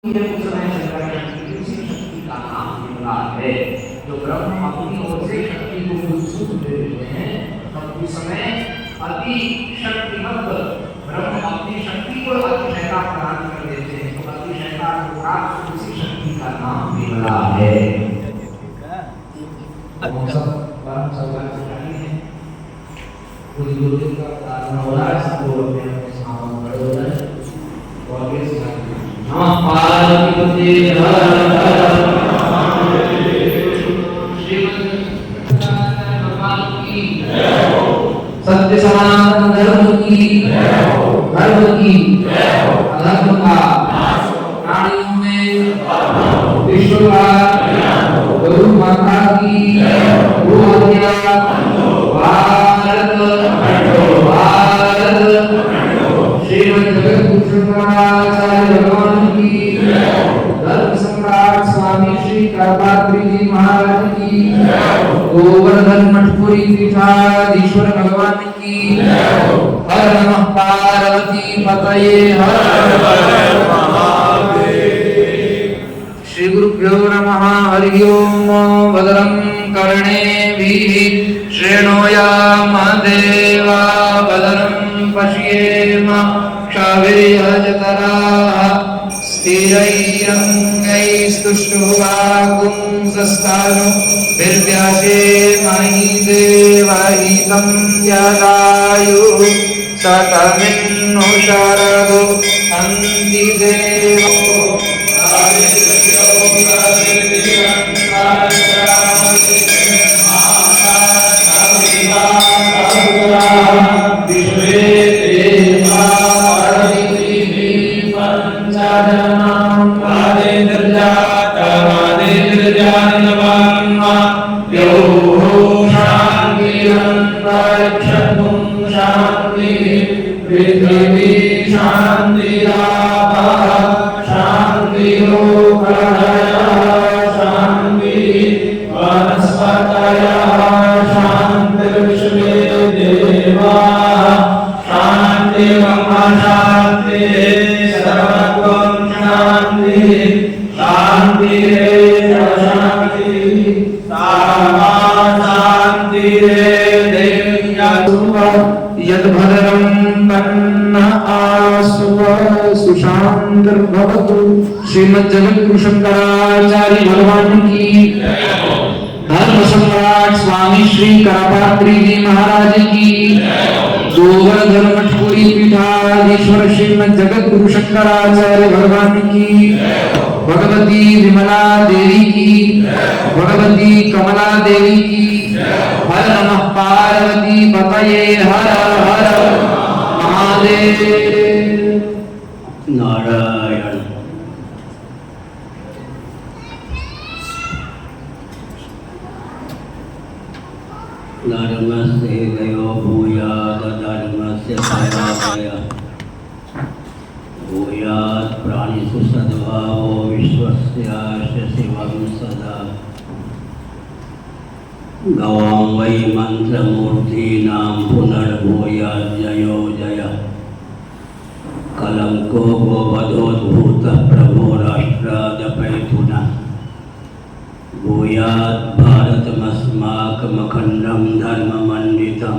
उस समय शंकराचार्य उसी शक्ति का नाम विमला है। जो ब्रह्म अपनी ओर से शक्ति को उत्सुक दे देते हैं, तब उस समय अति शक्तिमत ब्रह्म अपनी शक्ति को अतिशय का प्रदान कर देते हैं। तो अतिशय का प्राप्त उसी शक्ति का नाम विमला है। कुछ दो दिन का प्रार्थना हो रहा है, सबको अपने सामान खड़े हो जाए और आगे से नमः पार्वती हर हर भगवान की जय हो, सत्य सनातन धर्म की जय हो, धर्म की जय हो, अधर्म का नाश हो, प्राणियों में विश्व का कल्याण हो, गौ माता की जय हो, गो हत्या भारत भारत श्रीमद् जगत शंकराचार्य भगवान की जय हो, धर्म सम्राट स्वामी श्री करपात्री जी महाराज की जय हो, गोवर्धन मठपुरी पीठाधीश्वर भगवान की जय हो, हर नमः पार्वती पतये हर हर महादेव। श्री गुरुभ्यो नमः। हरि ओम। भद्रं कर्णेभिः शृणुयाम देवा भद्रं पश्येम क्षभिर्यजत्राः स्थिरैरङ्गैस्तुष्टुवागुंसस्थाणुभिर्व्यासेमहि देवहितं यदायुः शतमिन्नु शरदो अन्ति देवो श्रीमद् जगत शंकराचार्य भगवान की जय हो, धर्म सम्राट स्वामी श्री करपात्री जी महाराज की जय हो, गोवर्धन मठपुरी पीठाधीश्वर श्रीमद् जगत गुरु शंकराचार्य भगवान की जय हो, भगवती विमला देवी की जय हो, भगवती कमला देवी की जय हो, हर नमः पार्वती पतये हर हर महादेव। नारायण। धर्मस्य गयो भूयात् धर्मस्य पराजय भूयात् प्राणिषु सद्भावो विश्वस्यास्य शिवं सदा। गवां वै मन्त्रमूर्तीनां पुनर्भूयात् जयो जय। कलंको गोवधोद्भूतः प्रभो राष्ट्रादपैथुनः। भूयात् भारतमस्माकमखण्डं धर्ममण्डितं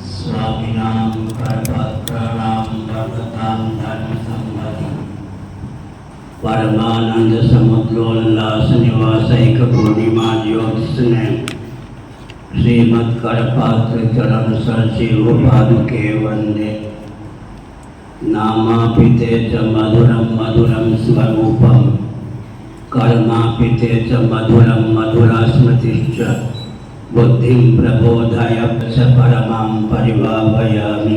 स्वामिनां करपत्राणां वर्धतां धर्मसंहतिं। परमानंद समुद्रोल्लास निवासैकपूर्णिमा ज्योत्स्ने श्रीमत्करपात्र चरण सरसिंह पादुके वन्दे। नामापिते च मधुरं मधुरं स्वरूपम् कर्मापिते च मधुरं मधुरा स्मृतिश्च। बुद्धिं प्रबोधय च परमां परिभावयामि।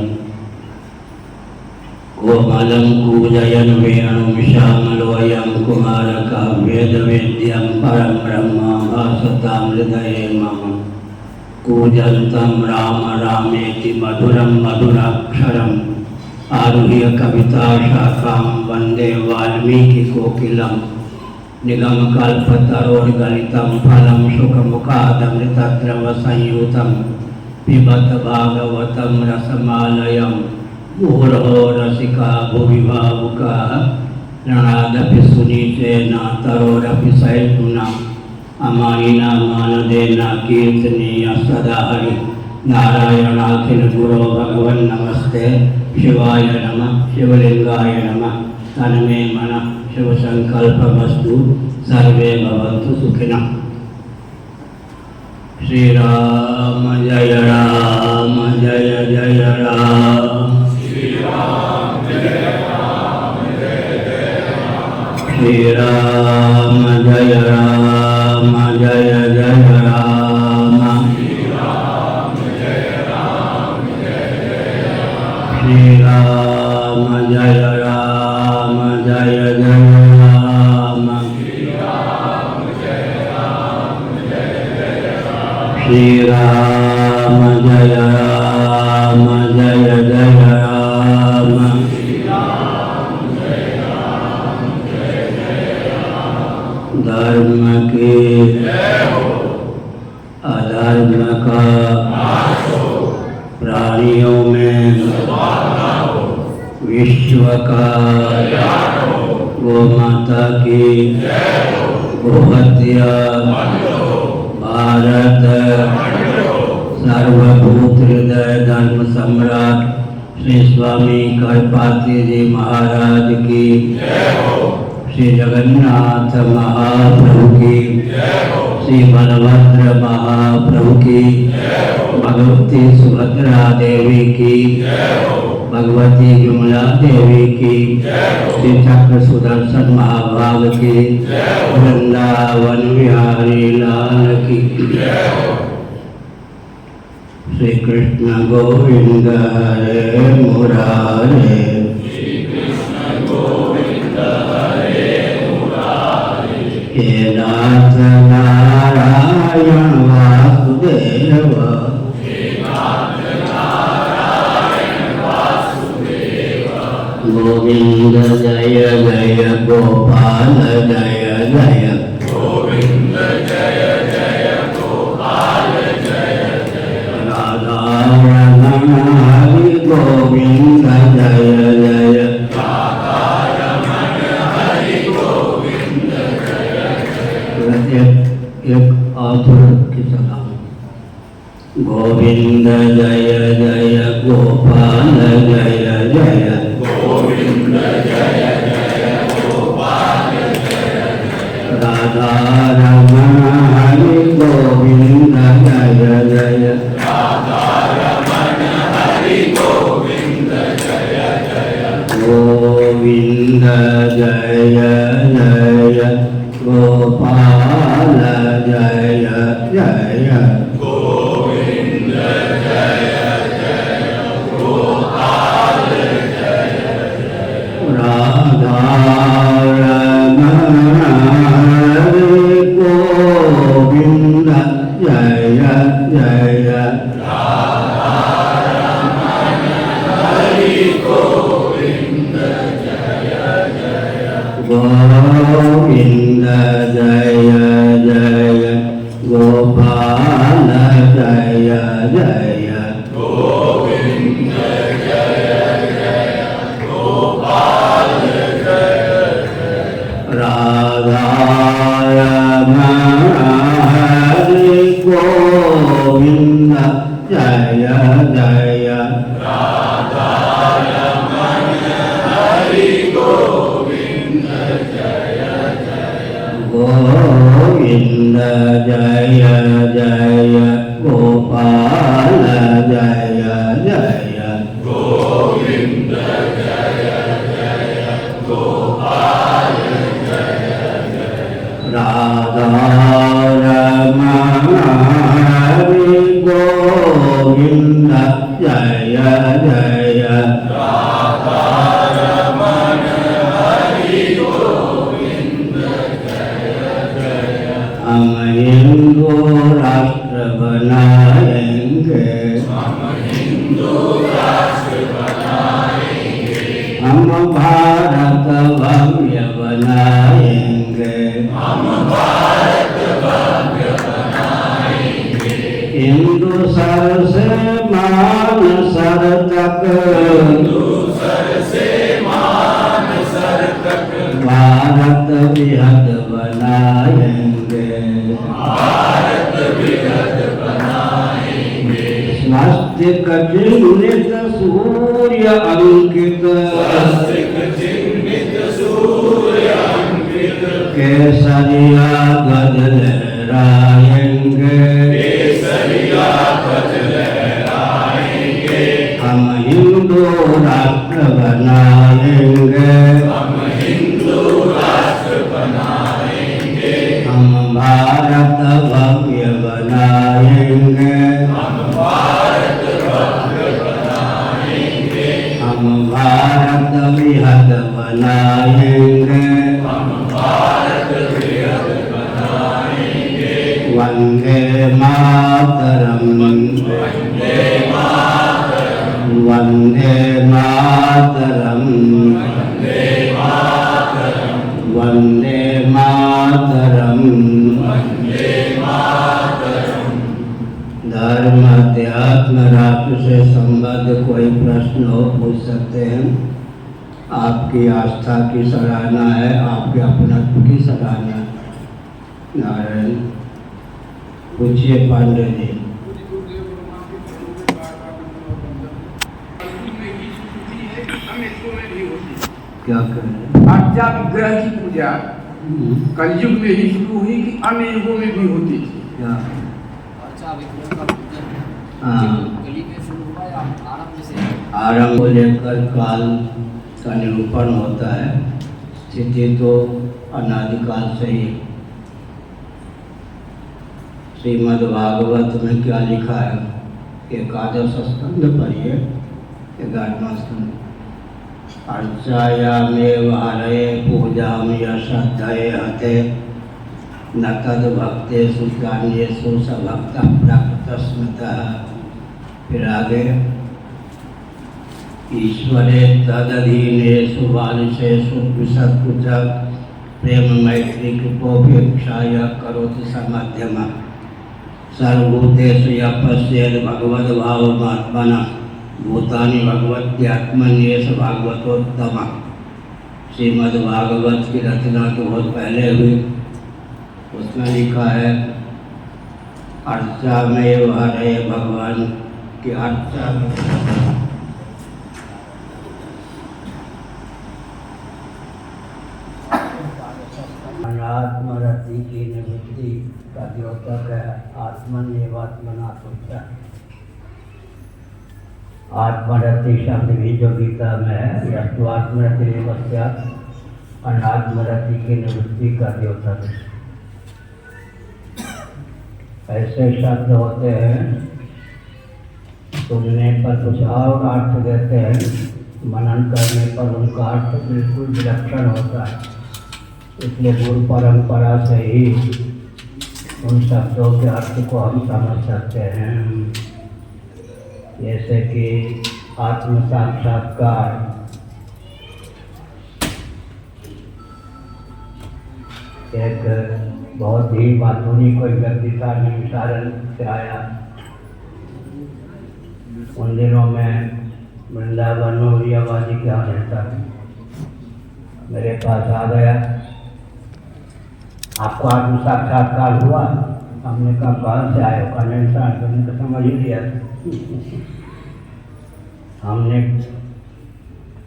कोमलं कूजयन् वेणुं श्यामलोऽयं कुमारकः वेदवेद्यं परं ब्रह्म भासतां हृदये मम। कूजन्तं राम रामेति मधुरं मधुराक्षरम् आरुह्य कविताशाखां वन्दे वाल्मीकिकोकिलं। निगमकल्पतरोर्गलितं फलं शुकमुखादमृतद्रवसंयुतं पिबत भागवतं रसमालयं। मुहुर्हो रसिका भुवि भावुकाः ರಣಾದಪಿ ಸುನೀತೇನ ತರೋರಪಿ ಸಹಿತುನಾ ಅಮಾನಿನ ಮಾನದೇನ ಕೀರ್ತನೀಯ ಸದಾ ಹರಿ ನಾರಾಯಣಾಖಿಲ ಗುರೋ ಭಗವನ್ ನಮಸ್ತೆ ಶಿವಾಯ ನಮಃ ಶಿವಲಿಂಗಾಯ ನಮಃ ತನ್ಮೇ ಮನಃ ಶಿವಸಂಕಲ್ಪಮಸ್ತು ಸರ್ವೇ ಭವಂತು ಸುಖಿನಃ. ಶ್ರೀರಾಮ ಜಯ ರಾಮ ಜಯ ಜಯ ರಾಮ ಶ್ರೀರಾಮ ಜಯ ರಾಮ ಜಯ ಜಯ ರಾಮ ಶ್ರೀರಾಮ ಜಯ ರಾಮ ಜಯ ಜಯ ರಾಮ ಶ್ರೀರಾಮ ಜಯ ರಾಮ ಜಯ ಜಯ ರಾಮ धर्म के अधर्म का प्राणियों में विश्व का गो माता की गोहत्या भारत सर्वभूत हृदय धर्म सम्राट श्री स्वामी करपात्री जी महाराज की, श्री जगन्नाथ महाप्रभु की, श्री बलभद्र महाप्रभु की, भगवती सुभद्रा देवी की, भगवती विमला देवी की, श्री चक्र सुदर्शन महाभाग की, वृंदावन बिहारी लाल की, श्री कृष्ण गोविंद हरे मुरारे, हे नाथ नारायण वासुदेव, गोविंद जय जय गोपाल जय जय, गोविंद जय जय गोपाल जय जय, राधा रमण हरि गोविंद जय जय, एक आतुर की सलाम। गोविंद जय जय गोपाल जय जय, गोविंद जय जय गोपाल जय जय, राधा रमण हरि गोविंद जय जय, राधा रमण हरि गोविंद जय जय, गोविंद जय जय गोपाल जय जय, गोविंद जय जय गोपाल जय जय, राधा रमण हरि गोविंद जय जय, राधा रमण हरि गोविंद जय जय, गोविंद जय जय गोपाल जय जय, गोविंद जय जय गोपाल जय जय, राधा रमण हरि गोविंद जय जय, राधा रमण हरि गोविंद जय जय, गोविंद जय जय गोपाल जय जय, गोविंद जय जय गोपाल जय जय, राधा रमण हरि गोविंद जय जय, राधा रमण हरि गोविंद जय जय, हम हिंदू राष्ट्र बनाएंगे, हम हिंदू राष्ट्र बनाएंगे, हम भारत भव्य बनाएंगे, हम भारत भव्य बनाएंगे, हिंदू सर से मान सर तक, हिंदू सर से मान सर तक, भारत विहत बनाएंगे, स्वस्तिक चिन्हित सूर्य अंकित, केसरिया गज लहराएंगे, हम हिंदू राष्ट्र बनाएंगे, हम भारत भव्य बनाएंगे, हम भारत विहत बनाएंगे, वंदे मातरम, वंदे मातरम, वंदे मातरम। धर्म अध्यात्म राष्ट्र से संबद्ध कोई प्रश्न हो पूछ सकते हैं। आपकी आस्था की सराहना है, आपके अपनत्व की सराहना है। नारायण पूछिए पांडे जी। क्या करें? अर्चा विग्रह की पूजा कलयुग में ही शुरू हुई कि अन्य युगों में भी होती थी? क्या? अर्चा विग्रह का पूजन हाँ, कली में शुरू हुआ या आरंभ से? आरंभ को लेकर काल का निरूपण होता है। स्थिति तो अनादिकाल से ही। श्रीमद् भागवत में क्या लिखा है? एकादश स्कंद पढ़िए, 11वां स्कंद। अर्चायामेव हरये पूजामि श्रद्धये हते, न तद भक्तेषु चान्येषु सभक्तः प्रकृतस्मृतः। फिर आगे, ईश्वरे तदधीनेषु बालिशेषु विसत्कुचः प्रेम मैत्री कृपोपेक्षाय करोति समध्यमः। सर्वभूतेषु यः पश्येत् भगवद्भावमात्मनः भूतानि भगवत्यात्मन्येष भागवतोत्तमः। श्रीमद् भागवत की रचना तो बहुत पहले हुई। उसमें लिखा है अर्चा में हरे भगवान की अर्चा में आत्मरति की निवृत्ति का द्योतक है आत्मन्येवात्मना तुच्छ। आत्मरति शब्द भी जो गीता में है, यह तो आत्मरति अनात्मरति की निवृत्ति का द्योतक है। ऐसे शब्द होते हैं सुनने पर कुछ और अर्थ देते हैं, मनन करने पर उनका अर्थ बिल्कुल विलक्षण होता है। इसलिए गुरु परंपरा से ही उन शब्दों के अर्थ को हम समझ सकते हैं। जैसे कि आत्म साक्षात्कार, एक बहुत ही माधुरी कोई व्यक्ति था, निमिषारण से आया। उन दिनों में वृंदावन में उड़ियाबाजी क्या रहता था। मेरे पास आ गया, आपको आत्म साक्षात्कार हुआ? हमने कहा कहाँ से आए? निमिषारण करने का समझ ही लिया। हमने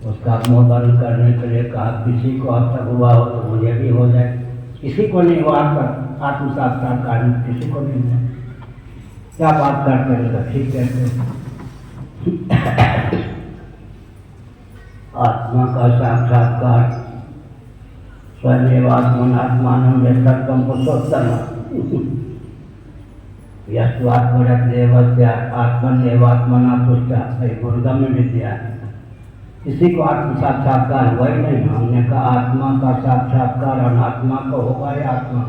उसका मुँह बंद करने के लिए कहा किसी को अब तक हुआ हो तो मुझे भी हो जाए। किसी को नहीं हुआ आत्म साक्षात्कार, किसी को नहीं हुआ। क्या बात करते हैं? ठीक कहते हैं। आत्मा का साक्षात्कार स्वयमेवात्मनात्मानं वेत्तम पुरुषोत्तम। यत्वात्मरत्देवस्य आत्मन्येवात्मना तुष्टा, गुरुगम्य विद्या। किसी को आत्म साक्षात्कार हुआ ही नहीं। हमने कहा आत्मा का साक्षात्कार अनात्मा को होगा या आत्मा?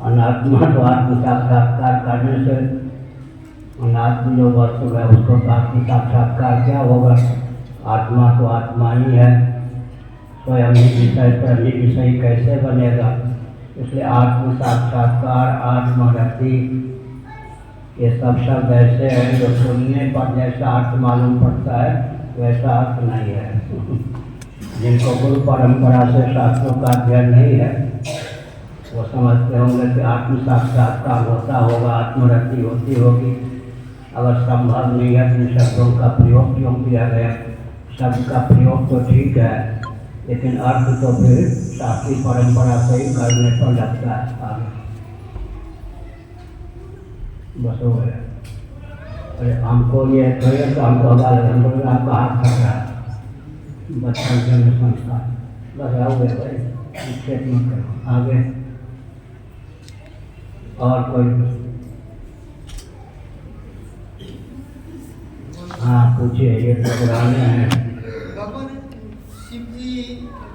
अनात्मा तो आत्म साक्षात्कार करने से अनात्म जो वस्तु है उसको आत्म साक्षात्कार क्या होगा? आत्मा तो आत्मा ही है, स्वयं ही विषय पर ही विषय कैसे बनेगा? इसलिए आत्म साक्षात्कार, आत्मरति, ये सब शब्द ऐसे हैं जो सुनने पर जैसा अर्थ मालूम पड़ता है वैसा अर्थ नहीं है। जिनको गुरु परंपरा से शास्त्रों का अध्ययन नहीं है वो समझते होंगे कि आत्म साक्षात्कार होता होगा, आत्मरति होती होगी। अगर संभव नहीं है तो शब्दों का प्रयोग क्यों किया गया? शब्द का प्रयोग तो ठीक है, लेकिन अर्थ तो फिर शास्त्रीय परंपरा से ही करने पर लगता है। आगे बस हो गया। अरे हमको ये कहिए तो हमको आपका हाथ खा रहा है बचपन से संस्कार बस हो गए भाई, चेक मत करो। आगे और कोई? हाँ पूछिए, ये तो पुराने हैं। भगवान शिव जी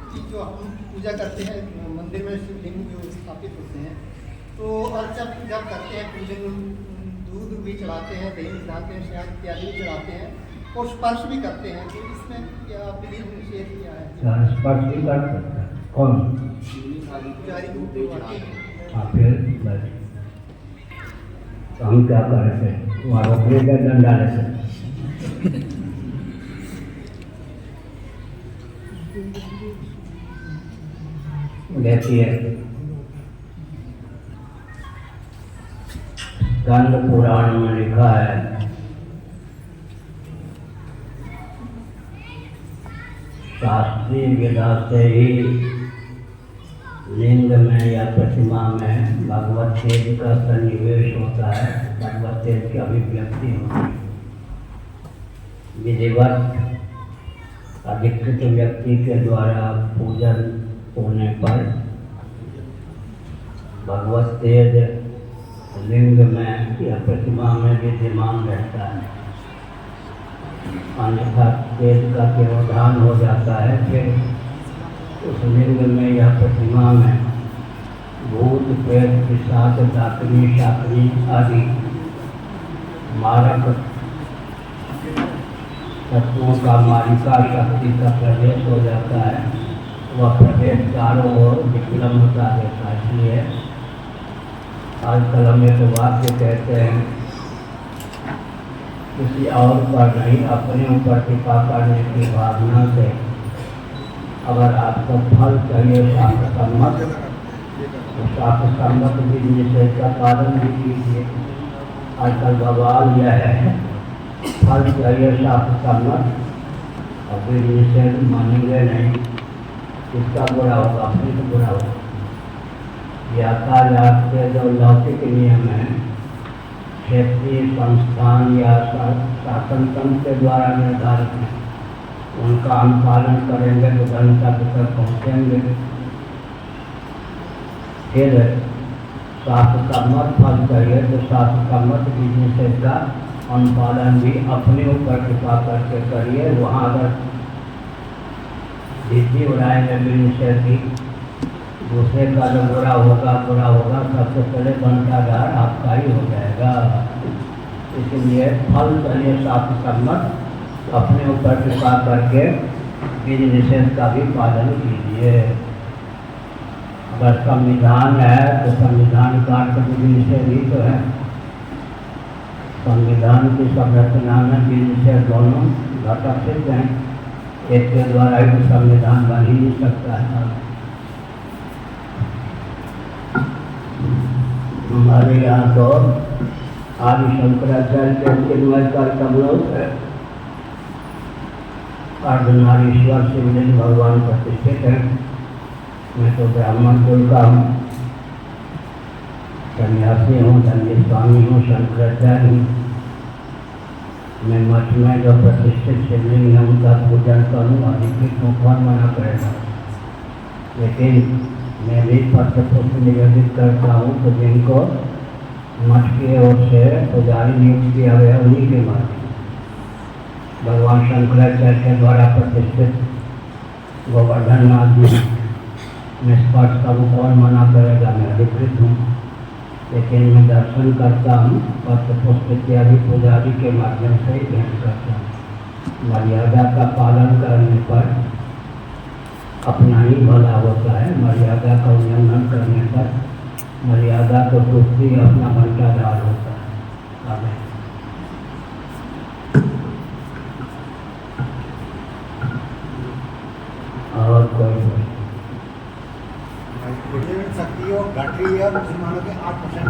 की जो हम पूजा करते हैं, मंदिर में शिवलिंग जो स्थापित होते हैं, तो अर्चा जब करते हैं पूजन, दूध भी चढ़ाते हैं, दही चढ़ाते हैं, शहद इत्यादि भी चढ़ाते हैं और स्पर्श भी करते हैं, तो इसमें क्या विधि निषेध किया है? स्पर्श भी कर सकते हैं कौन? पुजारी को उपयोग हैं। हाँ फिर बस तो हम क्या कर रहे थे? वहाँ रोकने का दंड डाले थे। देखिए स्कंद पुराण में लिखा है, शास्त्रीय विधा से ही लिंग में या प्रतिमा में भगवत तेज का सन्निवेश होता है, भगवत तेज की अभिव्यक्ति होती है। विधिवत अधिकृत व्यक्ति के द्वारा पूजन होने पर भगवत तेज लिंग में या प्रतिमा में विद्यमान रहता है, अन्यथा तेज का तिरोधान हो जाता है। फिर उस लिंग में या प्रतिमा में भूत प्रेत पिशाच डाकनी शाकनी आदि मारक तत्वों का मालिका शक्ति का प्रवेश हो जाता है। वह प्रवेश चारों ओर विकलम्बता देता है। इसलिए आजकल हम एक वाक्य कहते हैं, किसी और पर नहीं अपने ऊपर कृपा करने की भावना से अगर आपको फल चाहिए शास्त्र सम्मत, तो शास्त्र सम्मत विधि निषेध का पालन भी कीजिए। आजकल बवाल यह है, फल चाहिए शास्त्र सम्मत और विधि निषेध मानेंगे नहीं, इसका बुरा होगा, अपने को बुरा होगा। यातायात के जो लौकिक नियम हैं, क्षेत्रीय संस्थान या शासन तंत्र के द्वारा निर्धारित हैं, उनका हम पालन करेंगे तो गंतव्य तक पहुँचेंगे। फिर शास्त्र सम्मत फल चाहिए तो शास्त्र सम्मत विधि निषेध का अनुपालन भी अपने ऊपर कृपा करके करिए। वहाँ अगर विधि उड़ाएंगे विधि निषेध की, दूसरे का जो बुरा होगा सबसे पहले घंटादार आपका ही हो जाएगा। इसलिए फल चाहिए शास्त्र सम्मत, अपने ऊपर कृपा करके विधि निषेध का भी पालन कीजिए। अगर संविधान है तो संविधान का विधि निषेध ही तो है। संविधान की संरचना में विधि निषेध दोनों घटक सिद्ध हैं, एक के द्वारा ही तो संविधान बन ही नहीं सकता है। हमारे यहाँ तो आदि शंकराचार्य के चिन्मय का तमलोक है, अर्धनारीश्वर शिवलिंग भगवान प्रतिष्ठित है। मैं तो ब्राह्मण कुल का हूँ, सन्यासी हूँ, धन्य स्वामी हूँ, शंकराचार्य हूँ। मैं मठ में जो प्रतिष्ठित शिवलिंग है उनका पूजन करूँ, अधिकृत हूँ, कौन मना करेगा। लेकिन मैं भी पत्र पुष्प निवेदित करता हूँ, तो जिनको मठ की ओर से पुजारी नियुक्त किया गया उन्हीं के माध्यम भगवान शंकराचार्य के द्वारा प्रतिष्ठित गोवर्धन नाथ जी निष्पक्ष का वो कौन मना करेगा। मैं अधिकृत हूँ, लेकिन मैं दर्शन करता हूँ, पत्र पुष्प इत्यादि पुजारी के माध्यम से ही ध्यान करता हूँ। मर्यादा का पालन करने पर अपना ही भला होता है, मर्यादा का उल्लंघन करने पर मर्यादा को टूटती अपना घंटादार होता है। आगे विभिन्न शक्तियों घट रही है। मुसलमानों की 8%,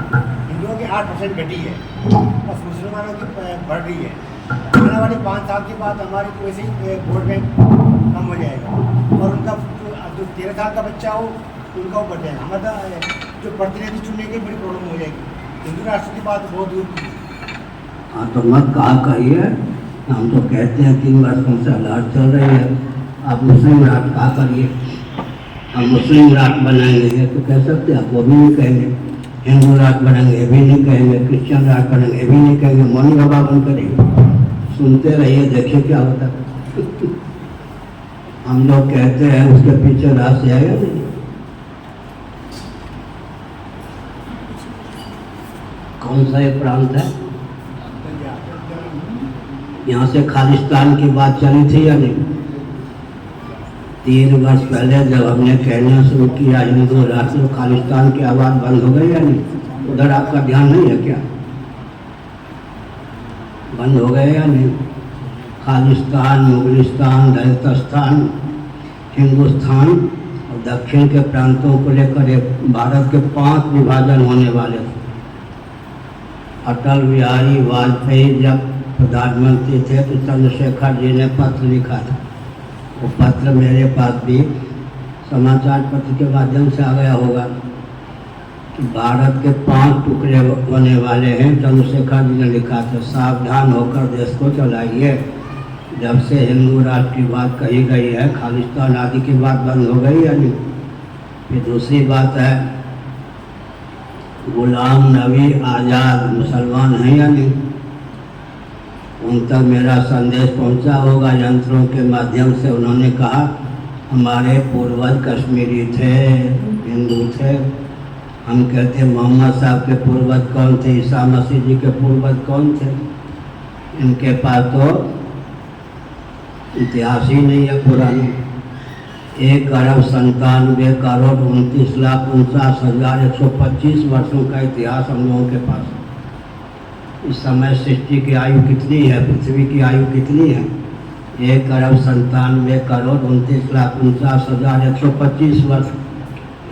हिंदुओं की 8% घटी है, बस मुसलमानों की बढ़ रही है। आने वाले 5 साल के बाद हमारी तो वैसे ही वोट बैंक कम हो जाएगा और उनका जो 13 साल का बच्चा हो उनका वो बढ़ जाएगा। हमारा जो प्रतिनिधि चुनने की बड़ी प्रॉब्लम हो जाएगी। हिंदू राष्ट्र की बात बहुत दूर की। हाँ तो मत कहा कहिए, हम तो कहते हैं 3 वर्षों से हालात चल रही है, आप मुस्लिम राष्ट्र कहा करिए, हम मुस्लिम राष्ट्र बनाएंगे तो कह सकते हैं, आप वो भी नहीं कहेंगे। हिंदू राष्ट्र बनाएंगे ये भी नहीं कहेंगे, क्रिश्चियन राष्ट्र बनाएंगे ये भी नहीं कहेंगे, मौनी बाबा बन करेंगे। सुनते रहिए, देखिए क्या होता है। हम लोग कहते हैं उसके पीछे राज से आएगा नहीं। कौन सा ये प्रांत है? यहाँ से खालिस्तान की बात चली थी या नहीं? 3 वर्ष पहले जब हमने कहना शुरू किया हिंदू राष्ट्र, खालिस्तान की आवाज़ बंद हो गई या नहीं? उधर आपका ध्यान नहीं है क्या? बंद हो गए या नहीं? खालिस्तान, मुगलिस्तान, दलितस्तान, हिंदुस्तान और दक्षिण के प्रांतों को लेकर एक भारत के 5 विभाजन होने वाले थे। अटल बिहारी वाजपेयी जब प्रधानमंत्री थे तो चंद्रशेखर जी ने पत्र लिखा था। वो पत्र मेरे पास भी समाचार पत्र के माध्यम से आ गया होगा कि भारत के 5 टुकड़े होने वाले हैं। चंद्रशेखर जी ने लिखा था, सावधान होकर देश को चलाइए। जब से हिंदू राष्ट्र की बात कही गई है, खालिस्तान आदि की बात बंद हो गई या नहीं? फिर दूसरी बात है, गुलाम नबी आज़ाद मुसलमान हैं या नहीं? उन तक मेरा संदेश पहुंचा होगा यंत्रों के माध्यम से। उन्होंने कहा हमारे पूर्वज कश्मीरी थे, हिंदू थे। हम कहते मोहम्मद साहब के पूर्वज कौन थे, ईसा मसीह जी के पूर्वज कौन थे? इनके पास तो इतिहास ही नहीं है पुरानी। 1,97,29,49,125 वर्षों का इतिहास हम लोगों के पास। इस समय सृष्टि की आयु कितनी है, पृथ्वी की आयु कितनी है? 1,97,29,49,125 वर्ष।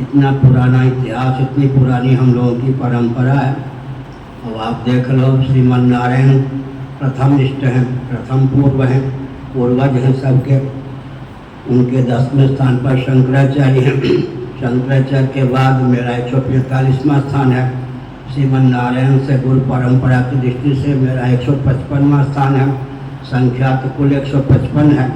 इतना पुराना इतिहास, इतनी पुरानी हम लोगों की परंपरा है। अब आप देख लो, श्रीमन नारायण प्रथम इष्ट हैं, प्रथम पूर्व हैं, पूर्वज हैं सबके। उनके 10वें स्थान पर शंकराचार्य हैं। शंकराचार्य के बाद मेरा 145वां स्थान है। श्रीमन नारायण से गुरु परंपरा की दृष्टि से मेरा 155वां स्थान है। संख्या तो कुल 155 है,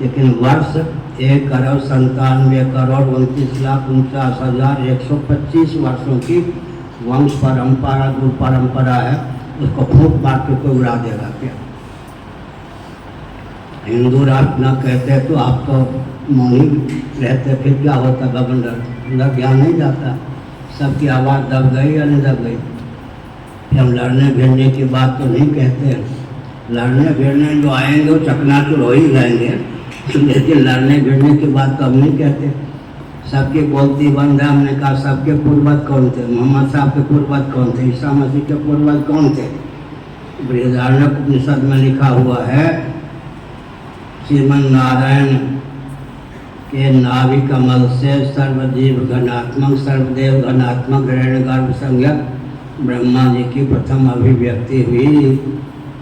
लेकिन वर्ष 1,97,29,49,125 वर्षों की वंश परंपरा, गुरु परंपरा है। उसको फूंक मार के कोई उड़ा देगा क्या? हिंदू राष्ट्र न कहते तो आप तो मौनी रहते, फिर क्या होता? गवर्नर अंदर ज्ञान नहीं जाता। सबकी आवाज़ दब गई या नहीं दब गई? फिर हम लड़ने भिड़ने की बात तो नहीं कहते हैं। लड़ने भिड़ने जो आएंगे वो चकनाचूर हो ही जाएंगे, लेकिन लड़ने भिड़ने की बात तो हम नहीं कहते। सबकी बोलती बंद है। हमने कहा सबके पूर्वज कौन थे? मोहम्मद साहब के पूर्वज कौन थे? ईसा मसीह के पूर्वज कौन थे? बृहदारण्यक उपनिषद में लिखा हुआ है, श्रीमन नारायण के नाभि कमल से सर्वजीव घनात्मक, सर्वदेव घनात्मक, हिरण्यगर्भ संज्ञक ब्रह्मा जी की प्रथम अभिव्यक्ति हुई।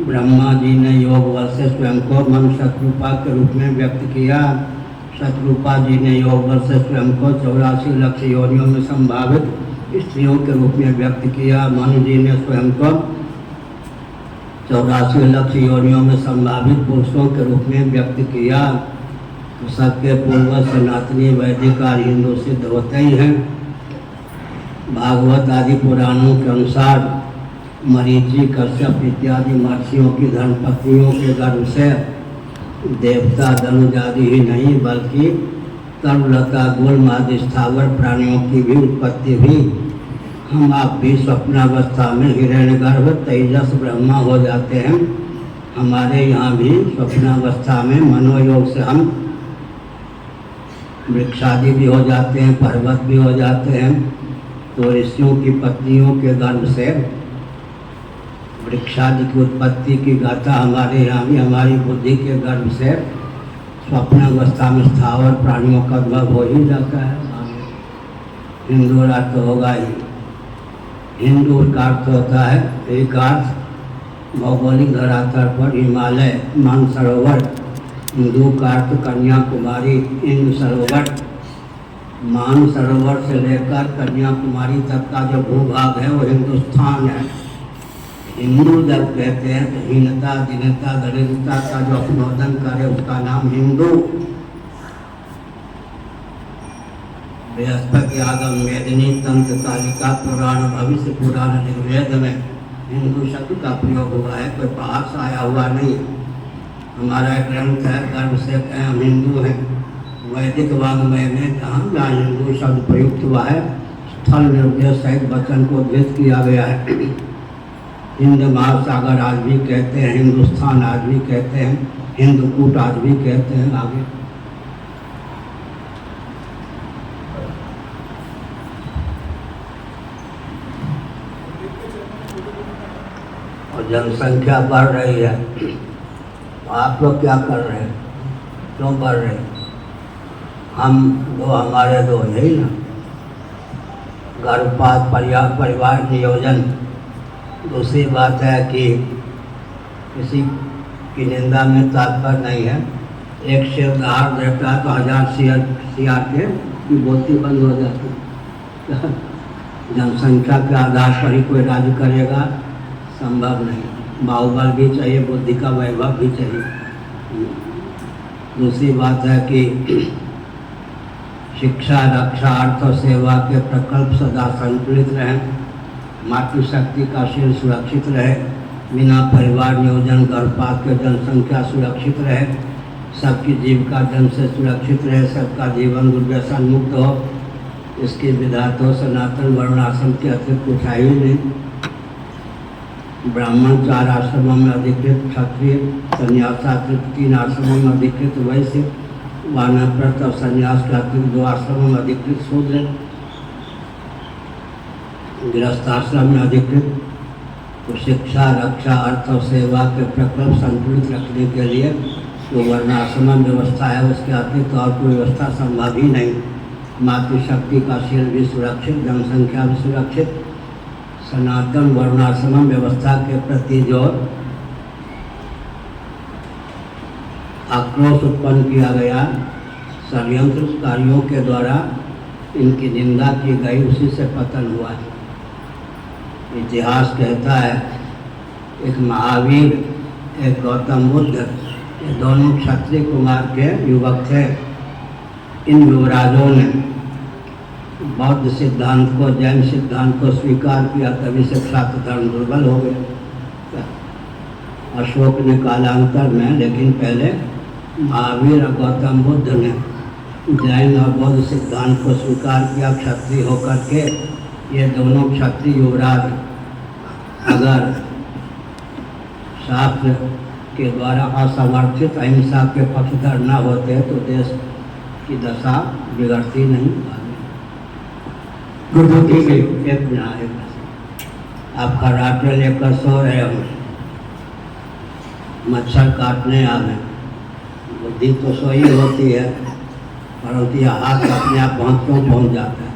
ब्रह्मा जी ने योग बल से स्वयं को मनु शतरूपा के रूप में व्यक्त किया। शतरूपा जी ने योग बल से स्वयं को 84 लाख योनियों में संभावित स्त्रियों के रूप में व्यक्त किया। मनु जी ने स्वयं को 84 लाख योनियों में संभावित पुरुषों के रूप में व्यक्त किया। तो सबके पूर्वज सनातनी, वैदिक और हिंदू सिद्ध होते ही हैं। भागवत आदि पुराणों के अनुसार मरीचि, कश्यप इत्यादि महर्षियों की धर्मपत्नियों के गर्भ से देवता, धनुज आदि ही नहीं बल्कि तरुलता, गुल्म आदि स्थावर प्राणियों की भी उत्पत्ति हुई। हम आप भी स्वप्नावस्था में हिरण्यगर्भ, तेजस, ब्रह्मा हो जाते हैं। हमारे यहाँ भी स्वप्नावस्था में मनोयोग से हम वृक्षादि भी हो जाते हैं, पर्वत भी हो जाते हैं। तो ऋषियों की पत्नियों के गर्भ से वृक्षादि की उत्पत्ति की गाथा हमारे यहाँ भी हमारी बुद्धि के गर्भ से स्वप्नावस्था में स्थावर प्राणियों का उद्भव हो ही जाता है। हिंदू राष्ट्र तो होगा ही। हिंदू का अर्थ होता है एक अर्थ भौगोलिक धरातल पर हिमालय मानसरोवर, हिंदू का अर्थ कन्याकुमारी इंद्र सरोवर। मानसरोवर से लेकर कन्याकुमारी तक का जो भूभाग है वो हिंदुस्तान है। हिंदू जब कहते हैं तो हीनता दीनता दरिद्रता का जो अपनोदन करे उसका नाम हिंदू। बृहस्पति आगम मेदिनी तंत्र कालिका पुराण भविष्य पुराण ऋग्वेद में हिंदू शब्द का प्रयोग हुआ है, कोई बाहर से आया हुआ नहीं। हमारा एक ग्रंथ है, गर्व से कहें हम हिंदू हैं। वैदिक वाङ्मय में जहाँ जहाँ हिंदू शब्द प्रयुक्त हुआ है स्थल निर्देश सहित वचन को उद्धृत किया गया है। हिंद महासागर आज भी कहते हैं, हिंदुस्तान आज भी कहते हैं, हिंदकूट आज भी कहते हैं। आगे और जनसंख्या बढ़ रही है तो आप लोग क्या कर रहे हैं, क्यों बढ़ रहे हैं? हम दो हमारे दो, यही ना। गर्भपात परिवार नियोजन। दूसरी बात है कि किसी की निंदा में तात्पर्य नहीं है। एक शेर दहाड़ देता है तो 1000 सियार के की बोलती बंद हो जाती। जनसंख्या के आधार पर ही कोई राज्य करेगा, संभव नहीं। बाहुबल भी चाहिए, बुद्धि का वैभव भी चाहिए। दूसरी बात है कि शिक्षा रक्षा अर्थ और सेवा के प्रकल्प सदा संतुलित रहें, मातृशक्ति का शील सुरक्षित रहे, बिना परिवार नियोजन गर्भपात के जनसंख्या सुरक्षित रहे, सबकी जीविका जन से सुरक्षित रहे, सबका जीवन दुर्व्यसन मुक्त हो। इसकी विधाता सनातन वर्णाश्रम के अतिरिक्त कुछ है ही नहीं। ब्राह्मण 4 आश्रमों में अधिकृत, क्षत्रिय संन्यासात्रिक 3 आश्रमों में अधिकृत, वैश्य वानप्रस्थ और संन्यास के अतिरिक्त 2 आश्रमों में अधिकृत, शूद्र गृहस्थाश्रम में अधिकृत। तो शिक्षा रक्षा अर्थ और सेवा के प्रकल्प संतुलित रखने के लिए जो वर्णाश्रम व्यवस्था है उसके अतिरिक्त और कोई व्यवस्था संभव ही नहीं। मातृशक्ति का शील भी सुरक्षित, जनसंख्या भी सुरक्षित। सनातन वर्णाश्रम व्यवस्था के प्रति जो आक्रोश उत्पन्न किया गया षड्यंत्रकारियों के द्वारा, इनकी निंदा की गई, उसी से पतन हुआ है। इतिहास कहता है एक महावीर, एक गौतम बुद्ध, ये दोनों क्षत्रिय कुमार के युवक थे। इन युवराजों ने बौद्ध सिद्धांत को, जैन सिद्धांत को स्वीकार किया, तभी से क्षात्र धर्म दुर्बल हो गए। अशोक ने कालांतर में, लेकिन पहले महावीर और गौतम बुद्ध ने जैन और बौद्ध सिद्धांत को स्वीकार किया क्षत्रिय होकर के। ये दोनों क्षत्रिय युवराज अगर शास्त्र के द्वारा असमर्थित अहिंसा के पक्षधर न होते तो देश की दशा बिगड़ती नहीं। एक मिनट, आप खर्राटे लेकर सो रहे हो, मच्छर काटने आ गए। बुद्धि तो सोई होती है, परंतु यह हाथ अपने आप पहुँच जाता है।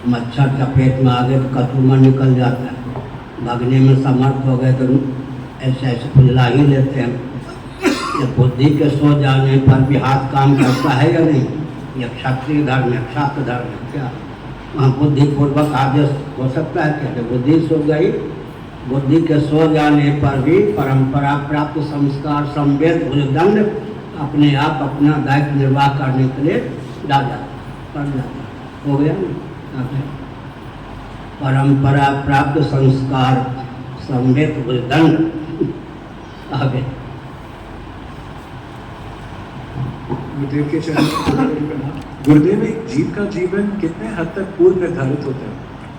मच्छर चपेट में आ गए तो कतुमा निकल जाता है। भागने में समर्थ हो गए तो ऐसे ऐसे खुजला ही लेते हैं। ये बुद्धि के सो जाने पर भी हाथ काम करता है या नहीं? यह क्षत्रिय धर्म है, क्षात्र धर्म है। क्या वहाँ बुद्धिपूर्वक आदेश हो सकता है? क्या बुद्धि सो गई, बुद्धि के सो जाने पर भी परंपरा प्राप्त संस्कार संवेद भुजदंड अपने आप अपना दायित्व निर्वाह करने के लिए ला जाता, कर जाता। हो गया ना? परंपरा प्राप्त संस्कार संवेद भुजदंड आगे। गुरुदेव के चरण। गुरुदेव, एक जीव का जीवन कितने हद तक पूर्व निर्धारित होता है?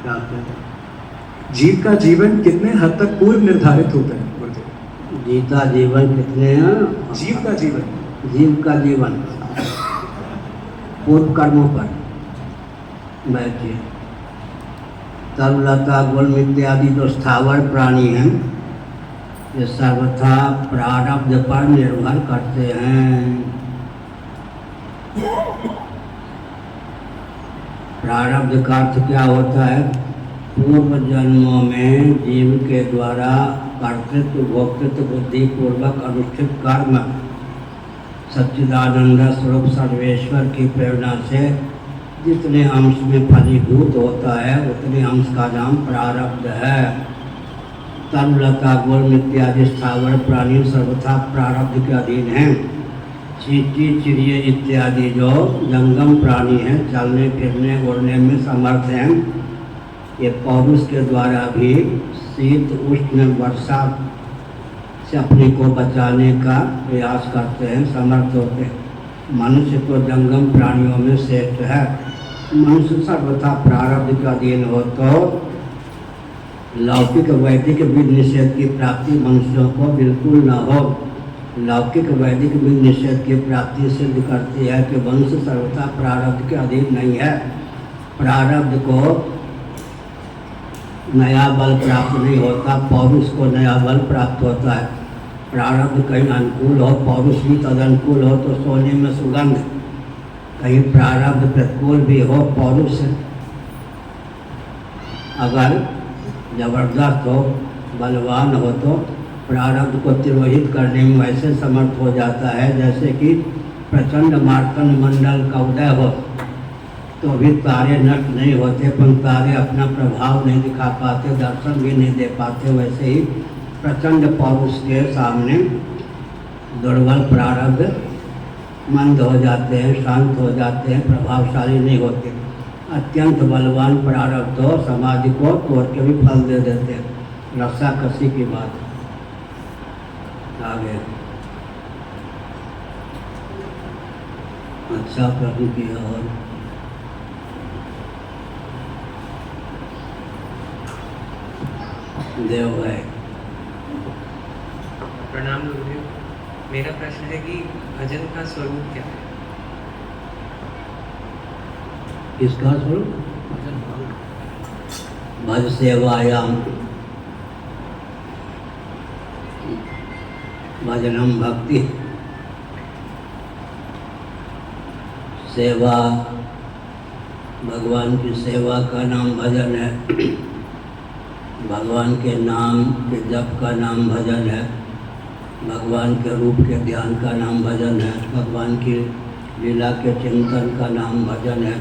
क्या कहते हैं? जीव का जीवन कितने हद तक पूर्व निर्धारित होता है गुरुदेव? जीता जीवन कितने हैं? जीव का जीवन, जीव का जीवन पूर्व कर्मों पर बैठिए। तरुलता गुल्म इत्यादि जो स्थावर प्राणी हैं ये सर्वथा प्रारब्ध पर निर्भर करते हैं। प्रारब्ध का अर्थ क्या होता है? पूर्व जन्मों में जीव के द्वारा कर्तृत्व भोक्तृत्व बुद्धि पूर्वक अनुष्ठित कर्म सच्चिदानंद स्वरूप सर्वेश्वर की प्रेरणा से जितने अंश में फलीभूत होता है उतने अंश का नाम प्रारब्ध है। तरुलता गुण इत्यादि स्थावर प्राणी सर्वथा प्रारब्ध के अधीन हैं। चींटी चिड़िए इत्यादि जो जंगम प्राणी हैं, चलने फिरने उड़ने में समर्थ हैं, ये पौरुष के द्वारा भी शीत उष्ण वर्षा से अपने को बचाने का प्रयास करते हैं, समर्थ होते हैं। मनुष्य तो जंगम प्राणियों में श्रेष्ठ है। मनुष्य सर्वथा प्रारब्ध के अधीन हो तो लौकिक वैदिक विधि निषेध की प्राप्ति मनुष्यों को बिल्कुल न हो। लौकिक वैदिक विधि निषेध की प्राप्ति सिद्ध करती है कि मनुष्य सर्वथा प्रारब्ध के अधीन नहीं है। प्रारब्ध को नया बल प्राप्त नहीं होता, पौरुष को नया बल प्राप्त होता है। प्रारब्ध कहीं अनुकूल हो, पौरुष भी तदनुकूल हो तो सोने में सुगंध, कहीं प्रारब्ध प्रतिकूल भी हो, पौरुष अगर जबरदस्त हो, बलवान हो तो प्रारब्ध को तिरोहित करने में वैसे समर्थ हो जाता है जैसे कि प्रचंड मार्तंड मंडल का उदय हो तो भी तारे नष्ट नहीं होते, पर तारे अपना प्रभाव नहीं दिखा पाते, दर्शन भी नहीं दे पाते। वैसे ही प्रचंड पौरुष के सामने दुर्बल प्रारब्ध मंद हो जाते हैं, शांत हो जाते हैं, प्रभावशाली नहीं होते। अत्यंत बलवान प्रारब्ध हो समाज को तोड़ के भी फल दे देते हैं। रस्सा कसी की बात आगे। अच्छा प्रभु की और देव है। प्रणाम गुरुदेव। मेरा प्रश्न है कि भजन का स्वरूप क्या है? किसका स्वरूप? भज सेवायाम भजनम भक्ति। सेवा, भगवान की सेवा का नाम भजन है। भगवान के नाम के जप का नाम भजन है। भगवान के रूप के ध्यान का नाम भजन है। भगवान की लीला के चिंतन का नाम भजन है।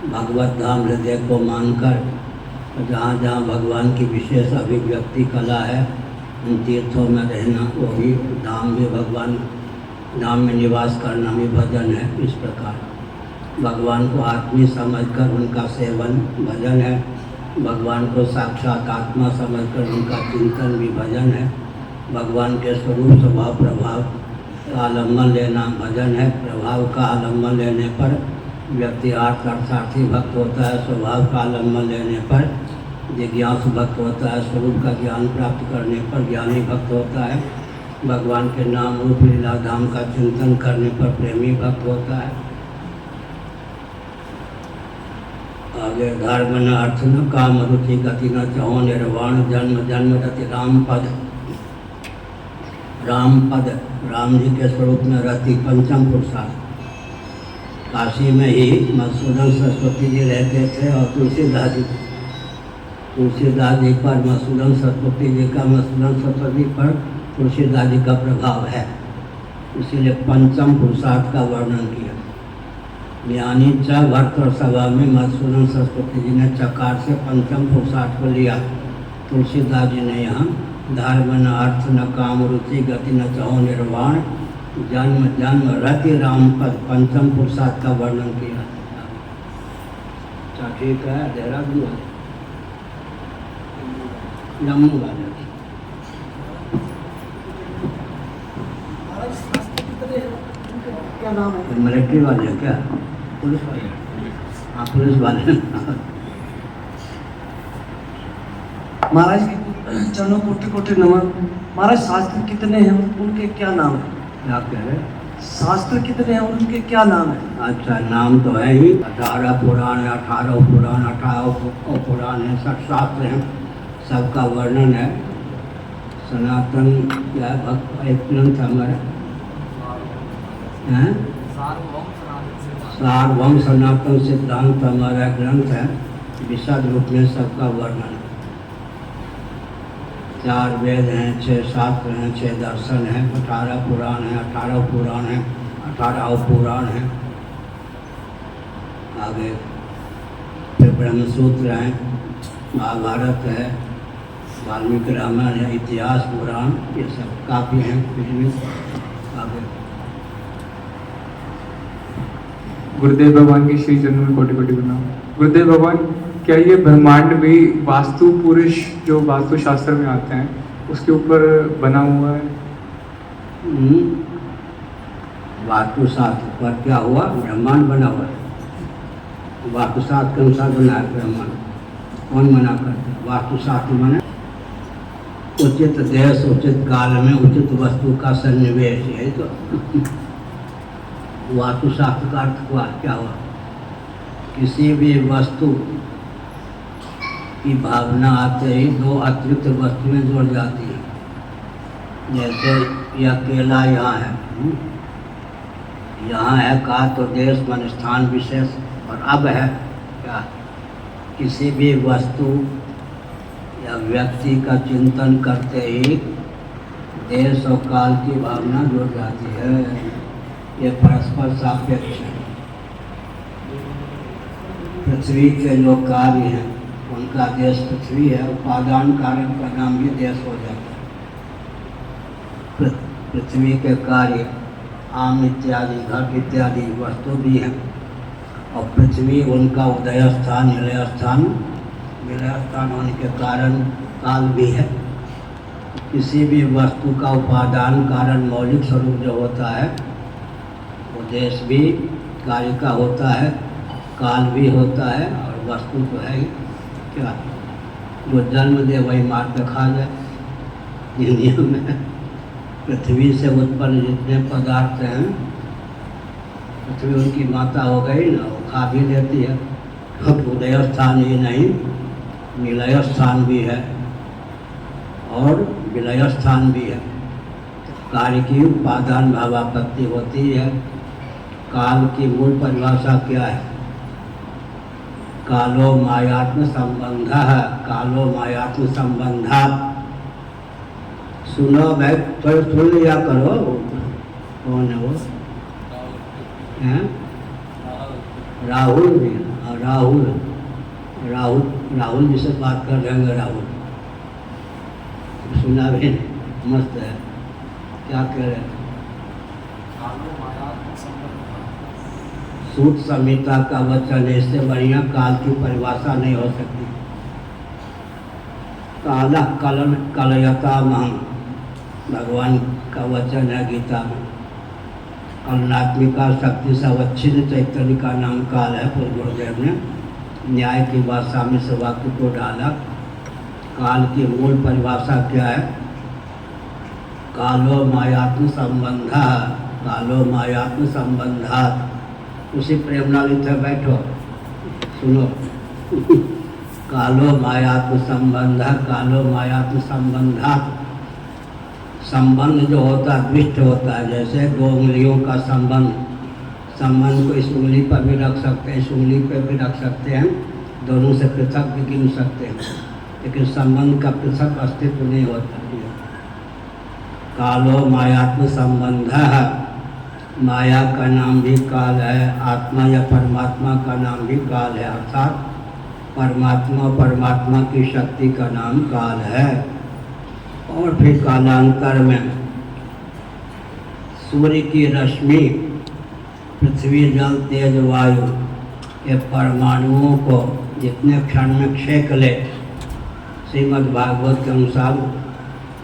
भगवत धाम हृदय को मानकर जहाँ जहाँ भगवान की विशेष अभिव्यक्ति कला है उन तीर्थों में रहना, वो भी धाम में भगवान धाम में निवास करना भी भजन है। इस प्रकार भगवान को आत्मी समझकर उनका सेवन भजन है। भगवान को साक्षात आत्मा समझकर उनका चिंतन भी भजन है। भगवान के स्वरूप स्वभाव प्रभाव का आलम्बन लेना भजन है। प्रभाव का आलम्बन लेने पर व्यक्ति अर्थार्थी भक्त होता है। स्वभाव का आलम्बन लेने पर जिज्ञासु भक्त होता है। स्वरूप का ज्ञान प्राप्त करने पर ज्ञानी भक्त होता है। भगवान के नाम रूप लीला धाम का चिंतन करने पर प्रेमी भक्त होता है। आगे धर्म न अर्थ न काम रुचि गति न चाहो निर्वाण जन्म जन्म रति राम पद। राम पद राम जी के स्वरूप में रति पंचम पुरुषार्थ। काशी में ही मधुसूदन सरस्वती जी रहते थे और तुलसीदास जी पर मधुसूदन सरस्वती जी का मधुसूदन सरस्वती पर तुलसीदास जी का प्रभाव है, इसीलिए पंचम पुरुषार्थ का वर्णन किया। ज्ञानी च भक्त और सभा में मधुसूदन सरस्वती जी ने चकार से पंचम पुरुषार्थ को लिया। तुलसीदास जी ने यहाँ धर्म न अर्थ न काम रुचि गति न चाहो निर्वाण जन्म जन्म रति राम पद पंचम पुरुषार्थ का वर्णन किया। अच्छा ठीक है, देहरादून वाले जम्मू वाले क्या नाम है? मिलिट्री वाले हैं क्या? पुलिस वाले? हाँ पुलिस वाले। महाराज चरणों कोटि कोटि नमन। महाराज शास्त्र कितने हैं, उनके क्या नाम है? क्या कह रहे? शास्त्र कितने हैं, उनके क्या नाम है? अच्छा नाम तो है ही 18 पुराण है, 18 पुराण 18 पुराण है, 60 शास्त्र हैं, सबका वर्णन है। सनातन क्या भक्त एक ग्रंथ हमारा हैं, सार्वभौम सनातन सिद्धांत हमारा ग्रंथ है, विशद रूप में सबका वर्णन। 4 वेद हैं, 6 शास्त्र हैं, 6 दर्शन हैं, 18 पुराण हैं, 18 पुराण हैं, 18 पुराण हैं। आगे फिर ब्रह्मसूत्र हैं, महाभारत है, वाल्मीकि रामायण है, इतिहास पुराण, ये सब काफ़ी हैं। फिर भी आगे गुरुदेव भगवान की श्री चरणों में कोटि कोटि प्रणाम। गुरुदेव भगवान, क्या ये ब्रह्मांड भी वास्तु पुरुष जो वास्तु शास्त्र में आते हैं उसके ऊपर बना हुआ है? वास्तु शास्त्र पर क्या हुआ? ब्रह्मांड बना हुआ है। वास्तु शास्त्र के अनुसार बना है ब्रह्मांड। कौन मना करता है? वास्तु शास्त्र माने उचित देश, उचित काल में उचित वस्तु का सन्निवेश है। तो वास्तु शास्त्र का अर्थ हुआ क्या हुआ? किसी भी वस्तु की भावना आते ही 2 अतिरिक्त वस्तुएं जुड़ जाती हैं। जैसे ये अकेला यहाँ है, यहाँ है का तो देश मन स्थान विशेष, और अब है क्या? किसी भी वस्तु या व्यक्ति का चिंतन करते ही देश और काल की भावना जुड़ जाती है। ये परस्पर सापेक्ष है। पृथ्वी के जो कार्य हैं उनका देश पृथ्वी है, उपादान कारण का नाम भी देश हो जाता है। पृथ्वी के कार्य आम इत्यादि, घट इत्यादि वस्तु भी हैं, और पृथ्वी उनका उदय स्थान, निलय स्थान, विलय स्थान होने के कारण काल भी है। किसी भी वस्तु का उपादान कारण मौलिक स्वरूप जो होता है वो देश भी कार्य का होता है, काल भी होता है, और वस्तु तो है ही क्या? जो जन्म दे वही मार के खा जाए। दुनिया में पृथ्वी से उत्पन्न जितने पदार्थ हैं, पृथ्वी उनकी माता हो गई ना, वो खा भी लेती है। अब उदय स्थान ही नहीं, निलय स्थान भी है और विलय स्थान भी है। कार्य की उपादान भावापत्ति होती है। काल की मूल परिभाषा क्या है? कालो मायात्म संबंध है। कालो मायात्म संबंधात। सुनो भाई, थोड़ा सुन लिया करो। कौन है वो? हैं? राहुल भी। राहुल राहुल राहुल जी से बात कर रहे हैं। राहुल सुना भी मस्त है। क्या कह रहे हैं? सूत संहिता का वचन, इससे बढ़िया काल की परिभाषा नहीं हो सकती। काला कलन कलयता महम, भगवान का वचन है गीता में। कलनात्मिका शक्ति से अवच्छिन्न चैतन्य का नाम काल है। पूर्व गुरुदेव ने न्याय की भाषा में इस वाक्य को डाला। काल की मूल परिभाषा क्या है? कालो मायात्म संबंध। कालो मायात्म संबंधात। उसी प्रेमनालित है, बैठो सुनो। कालो मायात्म संबंध। कालो मायात्म संबंधात। संबंध जो होता है द्विष्ट होता है। जैसे 2 उंगलियों का संबंध, संबंध को इस उंगली पर भी रख सकते हैं, इस उंगली पर भी रख सकते हैं, दोनों से पृथक भी गिन सकते हैं, लेकिन संबंध का पृथक अस्तित्व नहीं होता है। कालो मायात्म संबंध है। माया का नाम भी काल है, आत्मा या परमात्मा का नाम भी काल है। अर्थात परमात्मा परमात्मा की शक्ति का नाम काल है। और फिर कालांतर में सूर्य की रश्मि, पृथ्वी, जल, तेज, वायु के परमाणुओं को जितने क्षण में छेक ले, श्रीमद् भागवत के अनुसार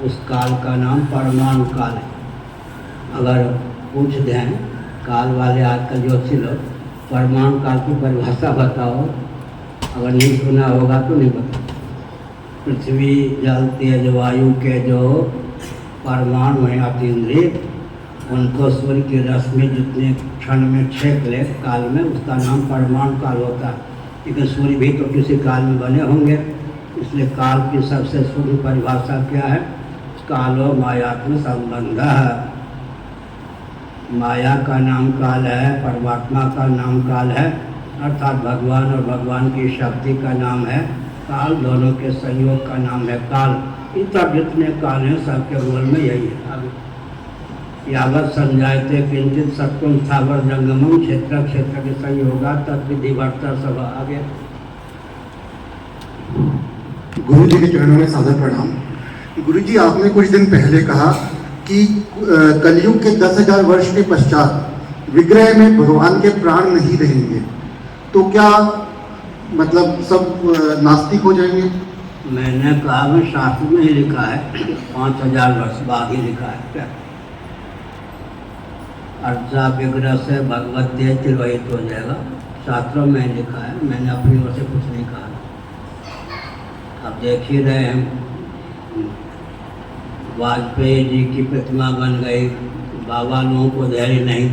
उस काल का नाम परमाणु काल है। अगर पूछ दें काल वाले आजकल ज्योतिषी लोग, परमाणु काल की परिभाषा बताओ, अगर नहीं सुना होगा तो नहीं बता। पृथ्वी, जल, तेज, वायु के जो परमाणु हैं अतीन्द्रिय, उनको सूर्य की रश्मि जितने क्षण में छेक ले काल में, उसका नाम परमाणु काल होता है। लेकिन सूर्य भी तो किसी काल में बने होंगे, इसलिए काल की सबसे शुद्ध परिभाषा क्या है? कालो मायात्म संबंध। माया का नाम काल है, परमात्मा का नाम काल है, अर्थात भगवान और भगवान की शक्ति का नाम है काल, दोनों के संयोग का नाम है काल। इतर जितने काल हैं सबके मूल में यही है। यावत संजायते किंचित सत्वम स्थावर जंगमम क्षेत्र क्षेत्र के संयोगा तत्विधि वर्तर सब आगे। गुरु जी के चरणों में सादर प्रणाम। गुरु जी, आपने कुछ दिन पहले कहा कि कलयुग के 10,000 वर्ष के पश्चात विग्रह में भगवान के प्राण नहीं रहेंगे, तो क्या मतलब सब नास्तिक हो जाएंगे? मैंने कहा, मैं शास्त्र में ही लिखा है, 5,000 वर्ष बाद ही लिखा है। क्या अर्चा विग्रह से भगवत देह तिरोहित हो जाएगा, शास्त्रों में ही लिखा है, मैंने अपनी ओर से कुछ नहीं कहा। अब देख ही रहे हैं, वाजपेयी जी की प्रतिमा बन गई, बाबा लोगों को धैर्य नहीं,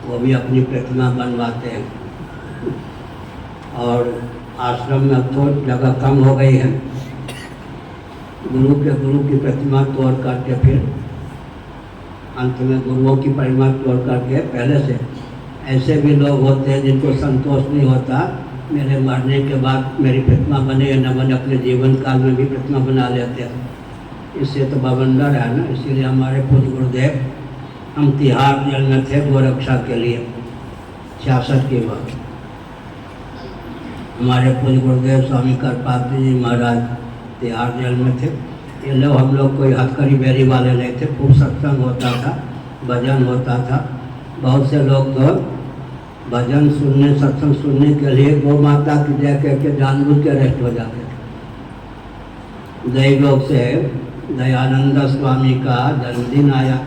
वो भी अपनी प्रतिमा बनवाते हैं, और आश्रम में अब तो जगह कम हो गई है, गुरु की प्रतिमा तोड़ करके फिर अंत में गुरुओं की प्रतिमा तोड़ करके पहले से ऐसे भी लोग होते हैं जिनको संतोष नहीं होता मेरे मरने के बाद मेरी प्रतिमा बने या न बने, अपने जीवन काल में भी प्रतिमा बना लेते हैं। इससे तो बवंडर है ना। इसीलिए हमारे पूज्य गुरुदेव, हम तिहाड़ जेल में थे गोरक्षा के लिए 66 की बात। हमारे पूज्य गुरुदेव स्वामी करपात्री जी महाराज तिहाड़ जेल में थे। ये लोग, हम लोग कोई हथकड़ी बेरी वाले नहीं थे, खूब सत्संग होता था, भजन होता था। बहुत से लोग तो भजन सुनने, सत्संग सुनने के लिए गौ माता की जय कह के जानबूझ के अरेस्ट हो जाते थे। दैवयोग से दयानंद स्वामी का जन्मदिन आया।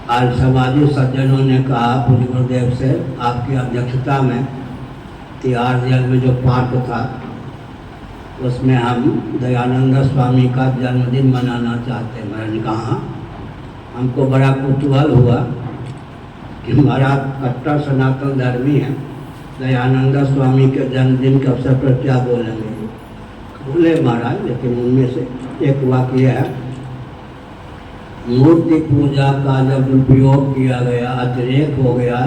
आज समाजी सज्जनों ने कहा पूज्य गुरुदेव से, आपकी अध्यक्षता में तिहाड़ जेल में जो पार्क था उसमें हम दयानंद स्वामी का जन्मदिन मनाना चाहते हैं। मैंने कहा, हमको बड़ा कुतूहल हुआ कि हमारा कट्टर सनातन धर्मी है, दयानंद स्वामी के जन्मदिन के अवसर पर क्या बोलेंगे। बोले महाराज, लेकिन उनमें से एक वाक्य है, मूर्ति पूजा का जब उपयोग किया गया, अतिरेक हो गया,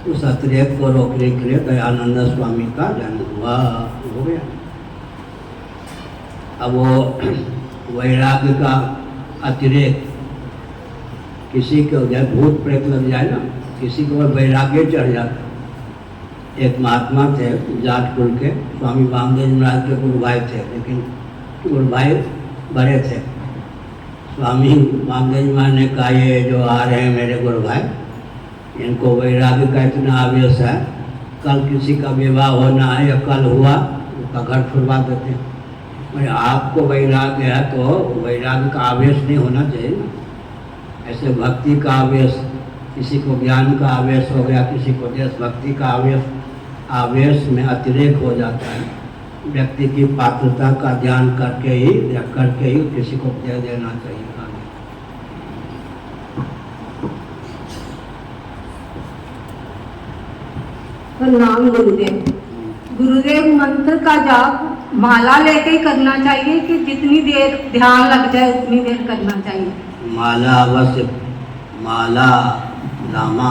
उस अतिरेक को रोकने के लिए दयानंद स्वामी का जन्म हुआ, हो गया। अब वो वैराग्य का अतिरेक, किसी को जब भूत प्रेत लग जाए ना, किसी को वैराग्य चढ़ जाता। एक महात्मा थे जाट कुल के, स्वामी वामदेव महाराज के गुरु भाई थे, लेकिन गुरु भाई बड़े थे। स्वामी वामदेव महाराज ने कहा, ये जो आ रहे हैं मेरे गुरु भाई, इनको वैराग्य का इतना आवेश है, कल किसी का विवाह होना है या कल हुआ, उसका घर छुड़वा देते हैं। अरे आपको वैराग्य है तो वैराग्य का आवेश नहीं होना चाहिए ना। ऐसे भक्ति का आवेश, किसी को ज्ञान का आवेश हो गया, किसी को देशभक्ति का आवेश में अतिरेक हो जाता है। व्यक्ति की पात्रता का ध्यान करके ही किसी को दे देना चाहिए। प्रणाम गुरुदेव। गुरुदेव, मंत्र का जाप माला लेके ही करना चाहिए कि जितनी देर ध्यान लग जाए उतनी देर करना चाहिए? माला अवश्य, माला लामा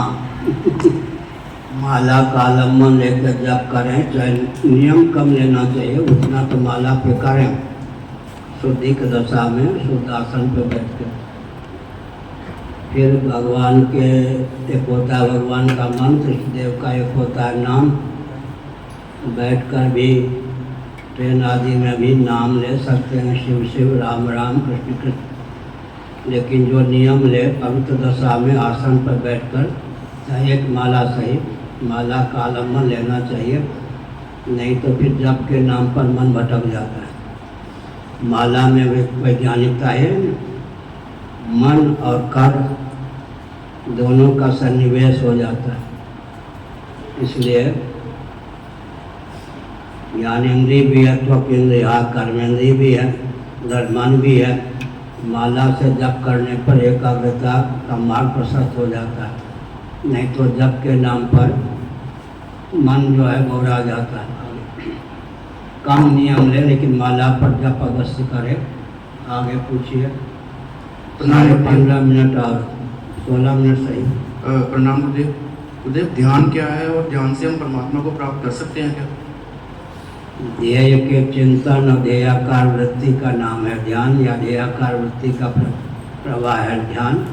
माला का आलम्बन लेकर जप करें, चाहे नियम कम लेना चाहिए, उतना तो माला पे करें। शुद्धि की दशा में शुद्ध आसन पे बैठ कर फिर भगवान के एक होता है भगवान का मंत्र, देव का एक होता है नाम। बैठकर भी ट्रेन आदि में भी नाम ले सकते हैं, शिव शिव, राम राम, कृष्ण कृष्ण। लेकिन जो नियम ले, पवित्र दशा में आसन पर बैठकर चाहे एक माला सही माला का आलम्बन लेना चाहिए, नहीं तो फिर जप के नाम पर मन भटक जाता है। माला में वैज्ञानिकता है, मन और कर दोनों का सन्निवेश हो जाता है। इसलिए ज्ञानेंद्रिय भी है, त्वक इंद्रिय, कर्मेंद्रिय भी है, धर्मान भी है। माला से जप करने पर एकाग्रता का मार्ग प्रशस्त हो जाता है, नहीं तो जप के नाम पर मन जो है घबरा जाता है। कम नियम ले, लेकिन माला पर जप अवश्य करे। आगे पूछिए। साढ़े 15 मिनट और 16 मिनट सही। प्रणाम गुरुदेव। गुरुदेव, ध्यान क्या है और ध्यान से हम परमात्मा को प्राप्त कर सकते हैं क्या? ध्येय के चिंतन और ध्येयाकार वृत्ति का नाम है ध्यान, या ध्येयाकार वृत्ति का प्रवाह है ध्यान।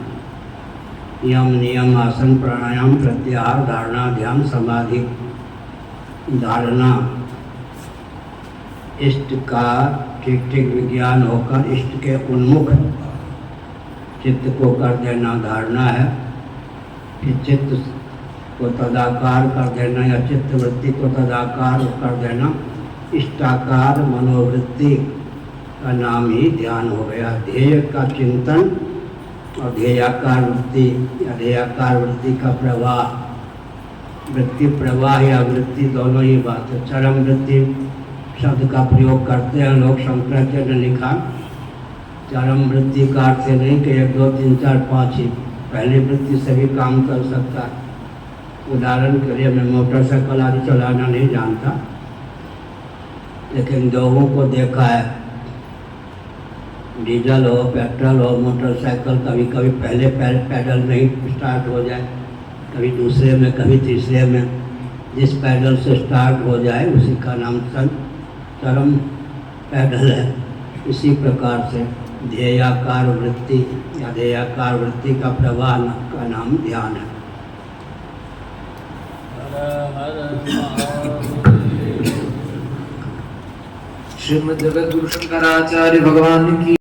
यम नियम आसन प्राणायाम प्रत्याहार धारणा ध्यान समाधि धारणा इष्ट का ठीक ठीक विज्ञान होकर इष्ट के उन्मुख चित्त को कर देना धारणा है। फिर चित्त को तदाकार कर देना या चित्त वृत्ति को तदाकार कर देना, इष्टाकार मनोवृत्ति का नाम ही ध्यान हो गया। ध्येय का चिंतन और ध्येयाकार वृत्ति या ध्येयाकार वृत्ति का प्रवाह, वृत्ति प्रवाह या वृत्ति दोनों ही बात है। चरम वृत्ति शब्द का प्रयोग करते हैं लोग, शंकराचार्य ने लिखा चरम वृत्ति का अर्थ नहीं कि 1 2 3 4 5 ही पहली वृत्ति से भी काम कर सकता है। उदाहरण के लिए मैं मोटरसाइकिल आदि चलाना नहीं जानता, लेकिन लोगों को देखा है, डीजल हो पेट्रोल हो मोटरसाइकिल कभी कभी पहले पैडल में ही स्टार्ट हो जाए, कभी दूसरे में कभी तीसरे में, जिस पैडल से स्टार्ट हो जाए उसी का नाम चरम पैडल है। इसी प्रकार से ध्येयाकार वृत्ति या ध्येयाकार वृत्ति का प्रवाह का नाम ध्यान है। श्रीमद् जगद्गुरु शंकराचार्य भगवान की